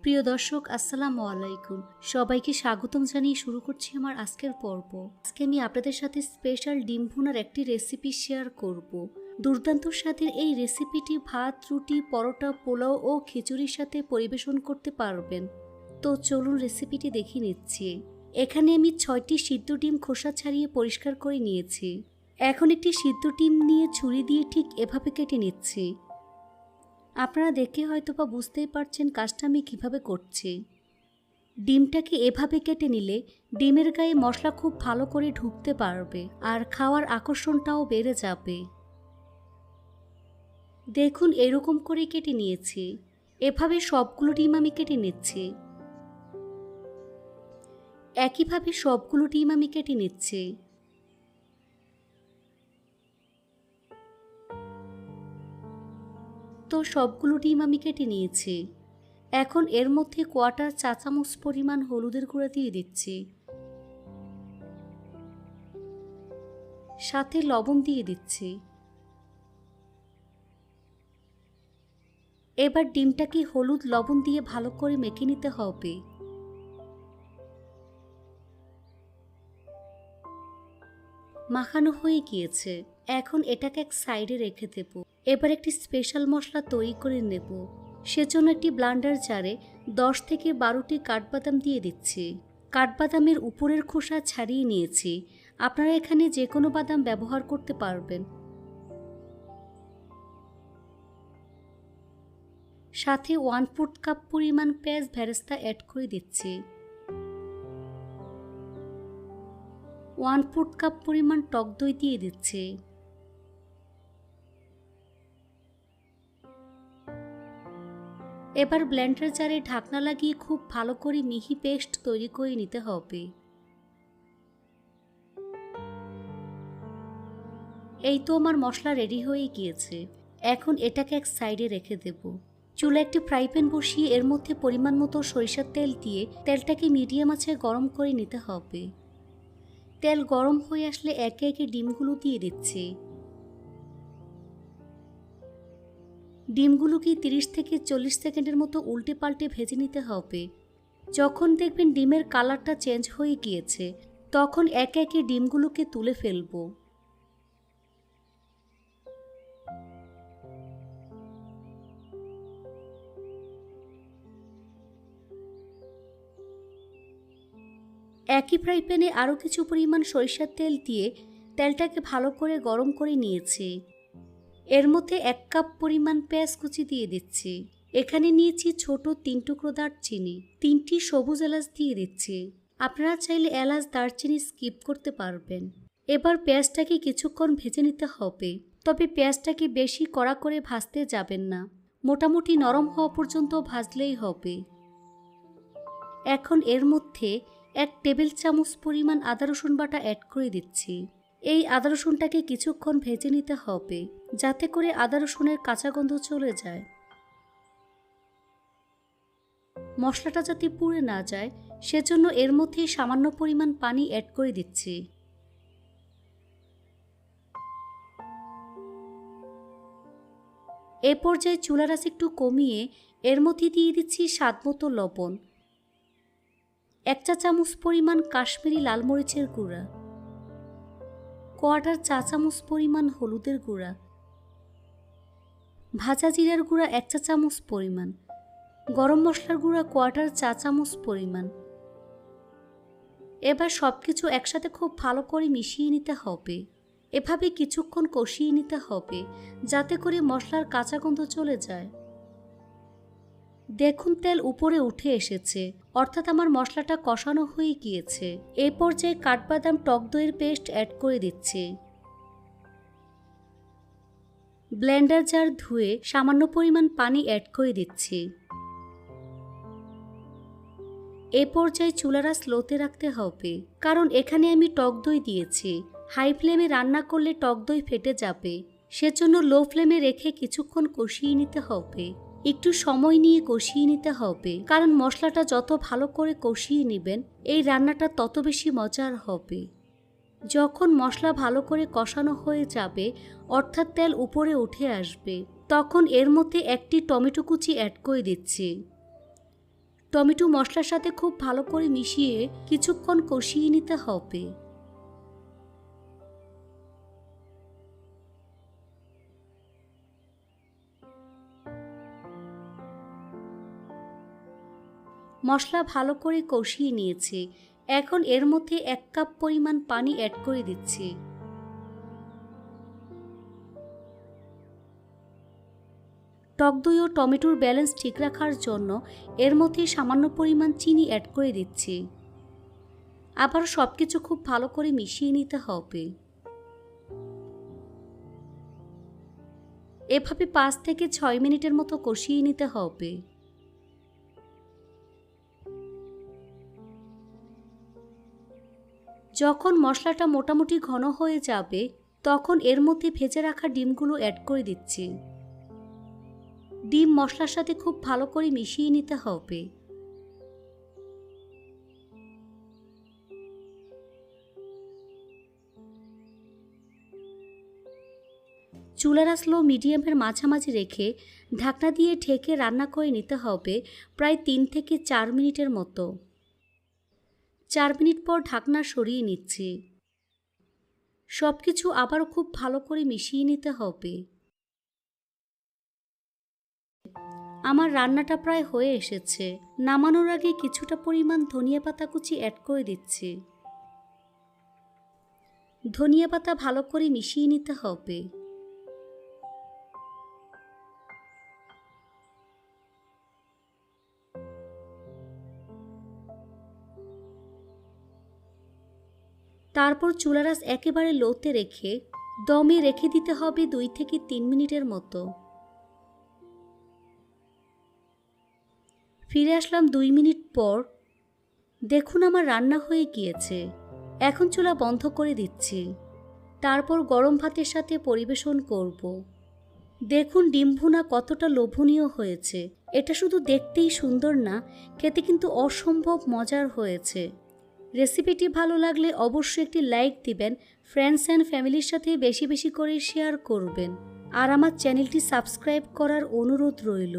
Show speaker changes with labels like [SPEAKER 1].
[SPEAKER 1] প্রিয় দর্শক, আসসালামু আলাইকুম। সবাইকে স্বাগতম জানিয়ে শুরু করছি আমার আজকের পর্ব। আজকে আমি আপনাদের সাথে স্পেশাল ডিম ভুনার একটি রেসিপি শেয়ার করব। দুর্দান্ত স্বাদের এই রেসিপিটি ভাত, রুটি, পরোটা, পোলাও ও খিচুড়ির সাথে পরিবেশন করতে পারবেন। তো চলুন রেসিপিটি দেখে নিচ্ছি। এখানে আমি 6টি সিদ্ধ ডিম খোসা ছাড়িয়ে পরিষ্কার করে নিয়েছি। এখন একটি সিদ্ধ ডিম নিয়ে ছুরি দিয়ে ঠিক এভাবে কেটে নিচ্ছি। আপনারা দেখে হয়তো বা বুঝতেই পারছেন কাজটা আমি কীভাবে করছি। ডিমটাকে এভাবে কেটে নিলে ডিমের গায়ে মশলা খুব ভালো করে ঢুকতে পারবে আর খাওয়ার আকর্ষণটাও বেড়ে যাবে। দেখুন, এরকম করে কেটে নিয়েছি। এভাবে সবগুলো ডিম আমি কেটে নিচ্ছি। একইভাবে সবগুলো ডিম আমি কেটে নিচ্ছি। তো সবগুলো ডিম আমি কেটে নিয়েছি। এখন এর মধ্যে কোয়ার্টার চা চামচ পরিমাণ হলুদের গুঁড়া দিয়ে দিচ্ছি, সাথে লবণ দিয়ে দিচ্ছি। এবার ডিমটাকে হলুদ লবণ দিয়ে ভালো করে মেখে নিতে হবে। মাখানো হয়ে গিয়েছে। এখন এটাকে এক সাইডে রেখে দেব। এবার একটি স্পেশাল মশলা তৈরি করে নেব। সেজন্য একটি ব্লান্ডার জারে 10 থেকে 12টি কাঠবাদাম দিয়ে দিচ্ছি। কাঠবাদামের উপরের খোসা ছাড়িয়ে নিয়েছি। আপনারা এখানে যে কোনো বাদাম ব্যবহার করতে পারবেন। সাথে 1/4 কাপ পরিমাণ পেঁয়াজ বেরেস্তা অ্যাড করে দিচ্ছি। 1/4 কাপ পরিমাণ টক দই দিয়ে দিচ্ছি। এবার ব্লেন্ডার জারে ঢাকনা লাগিয়ে খুব ভালো করে মিহি পেস্ট তৈরি করে নিতে হবে। এই তো আমার মশলা রেডি হয়ে গিয়েছে। এখন এটাকে এক সাইডে রেখে দেব। চুলা একটি ফ্রাই প্যান বসিয়ে এর মধ্যে পরিমাণ মতো সরিষার তেল দিয়ে তেলটাকে মিডিয়াম আঁচে গরম করে নিতে হবে। তেল গরম হয়ে আসলে একে একে ডিমগুলো দিয়ে দিচ্ছি। ডিমগুলোকে 30 থেকে 40 সেকেন্ডের মতো উল্টে পাল্টে ভেজে নিতে হবে। যখন দেখবেন ডিমের কালারটা চেঞ্জ হয়ে গিয়েছে, তখন একে একে ডিমগুলোকে তুলে ফেলব। একই ফ্রাই প্যানে আরও কিছু পরিমাণ সরিষার তেল দিয়ে তেলটাকে ভালো করে গরম করে নিয়েছি। এর মধ্যে 1 কাপ পরিমাণ পেঁয়াজ কুচি দিয়ে দিচ্ছি। এখানে নিয়েছি ছোট 3 টুকরো দারচিনি, 3টি সবুজ এলাচ দিয়ে দিচ্ছি। আপনারা চাইলে এলাচ দারচিনি স্কিপ করতে পারবেন। এবার পেঁয়াজটাকে কিছুক্ষণ ভেজে নিতে হবে, তবে পেঁয়াজটাকে বেশি কড়া করে ভাজতে যাবেন না। মোটামুটি নরম হওয়া পর্যন্ত ভাজলেই হবে। এখন এর মধ্যে 1 টেবিল চামচ পরিমাণ আদা রসুন বাটা অ্যাড করে দিচ্ছি। এই আদা রসুনটাকে কিছুক্ষণ ভেজে নিতে হবে, যাতে করে আদা রসুনের কাঁচা গন্ধ চলে যায়। মশলাটা যাতে পুড়ে না যায়, সেজন্য এর মধ্যে সামান্য পরিমাণ পানি অ্যাড করে দিচ্ছি। এ পর্যায়ে চুলার আঁচ একটু কমিয়ে এর মধ্যে দিয়ে দিচ্ছি স্বাদমতো লবণ, 1 চা চামচ পরিমাণ কাশ্মীরি লাল মরিচের গুঁড়া, কোয়ার্টার চা চামচ পরিমাণ হলুদের গুঁড়া, ভাজা জিরার গুঁড়া 1 চা চামচ পরিমাণ, গরম মশলার গুঁড়া কোয়ার্টার চা চামচ পরিমাণ। এবার সবকিছু একসাথে খুব ভালো করে মিশিয়ে নিতে হবে। এভাবে কিছুক্ষণ কষিয়ে নিতে হবে, যাতে করে মশলার কাঁচা গন্ধ চলে যায়। দেখুন, তেল উপরে উঠে এসেছে, অর্থাৎ আমার মশলাটা কষানো হয়ে গিয়েছে। এই পর্যায়ে কাঠবাদাম টক দইয়ের পেস্ট অ্যাড করে দিচ্ছি। ব্লেন্ডার জার ধুয়ে সামান্য পরিমাণ পানি অ্যাড করে দিচ্ছি। এ পর্যায়ে চুলাটা স্লোতে রাখতে হবে, কারণ এখানে আমি টক দই দিয়েছি। হাই ফ্লেমে রান্না করলে টক দই ফেটে যাবে। সেজন্য লো ফ্লেমে রেখে কিছুক্ষণ কষিয়ে নিতে হবে। একটু সময় নিয়ে কষিয়ে নিতে হবে, কারণ মশলাটা যত ভালো করে কষিয়ে নেবেন, এই রান্নাটা তত বেশি মজার হবে। যখন মশলা ভালো করে কষানো হয়ে যাবে, অর্থাৎ তেল উপরে উঠে আসবে, তখন এর মধ্যে 1টি টমেটো কুচি অ্যাড করে দিচ্ছি। টমেটো মশলার সাথে খুব ভালো করে মিশিয়ে কিছুক্ষণ কষিয়ে নিতে হবে। মশলা ভালো করে কষিয়ে নিয়েছি। এখন এর মধ্যে 1 কাপ পরিমাণ পানি অ্যাড করে দিচ্ছি। টক দই ও টমেটোর ব্যালেন্স ঠিক রাখার জন্য এর মধ্যে সামান্য পরিমাণ চিনি অ্যাড করে দিচ্ছি। আবার সবকিছু খুব ভালো করে মিশিয়ে নিতে হবে। এভাবে 5 থেকে 6 মিনিটের মতো কষিয়ে নিতে হবে। যখন মশলাটা মোটামুটি ঘন হয়ে যাবে তখন এর মধ্যে ভেজে রাখা ডিমগুলো অ্যাড করে দিচ্ছি। ডিম মশলার সাথে খুব ভালো করে মিশিয়ে নিতে হবে। চুলার আঁচ লো মিডিয়ামের মাঝামাঝি রেখে ঢাকনা দিয়ে ঢেকে রান্না করে নিতে হবে প্রায় 3 থেকে 4 মিনিটের মতো। 4 মিনিট পর ঢাকনা সরিয়ে নিচ্ছি। সবকিছু আবারও খুব ভালো করে মিশিয়ে নিতে হবে। আমার রান্নাটা প্রায় হয়ে এসেছে। নামানোর আগে কিছুটা পরিমাণ ধনিয়া পাতা কুচি অ্যাড করে দিচ্ছি। ধনিয়া পাতা ভালো করে মিশিয়ে নিতে হবে। তারপর চুলার আঁচ একেবারে লোতে রেখে দমে রেখে দিতে হবে 2 থেকে 3 মিনিটের মতো। ফিরে আসলাম 2 মিনিট পর। দেখুন আমার রান্না হয়ে গিয়েছে। এখন চুলা বন্ধ করে দিচ্ছি। তারপর গরম ভাতের সাথে পরিবেশন করব। দেখুন ডিম ভুনা কতটা লোভনীয় হয়েছে। এটা শুধু দেখতেই সুন্দর না, খেতে কিন্তু অসম্ভব মজার হয়েছে। রেসিপিটি ভালো লাগলে অবশ্যই একটি লাইক দিবেন, ফ্রেন্ডস অ্যান্ড ফ্যামিলির সাথে বেশি বেশি করে শেয়ার করবেন আর আমার চ্যানেলটি সাবস্ক্রাইব করার অনুরোধ রইল।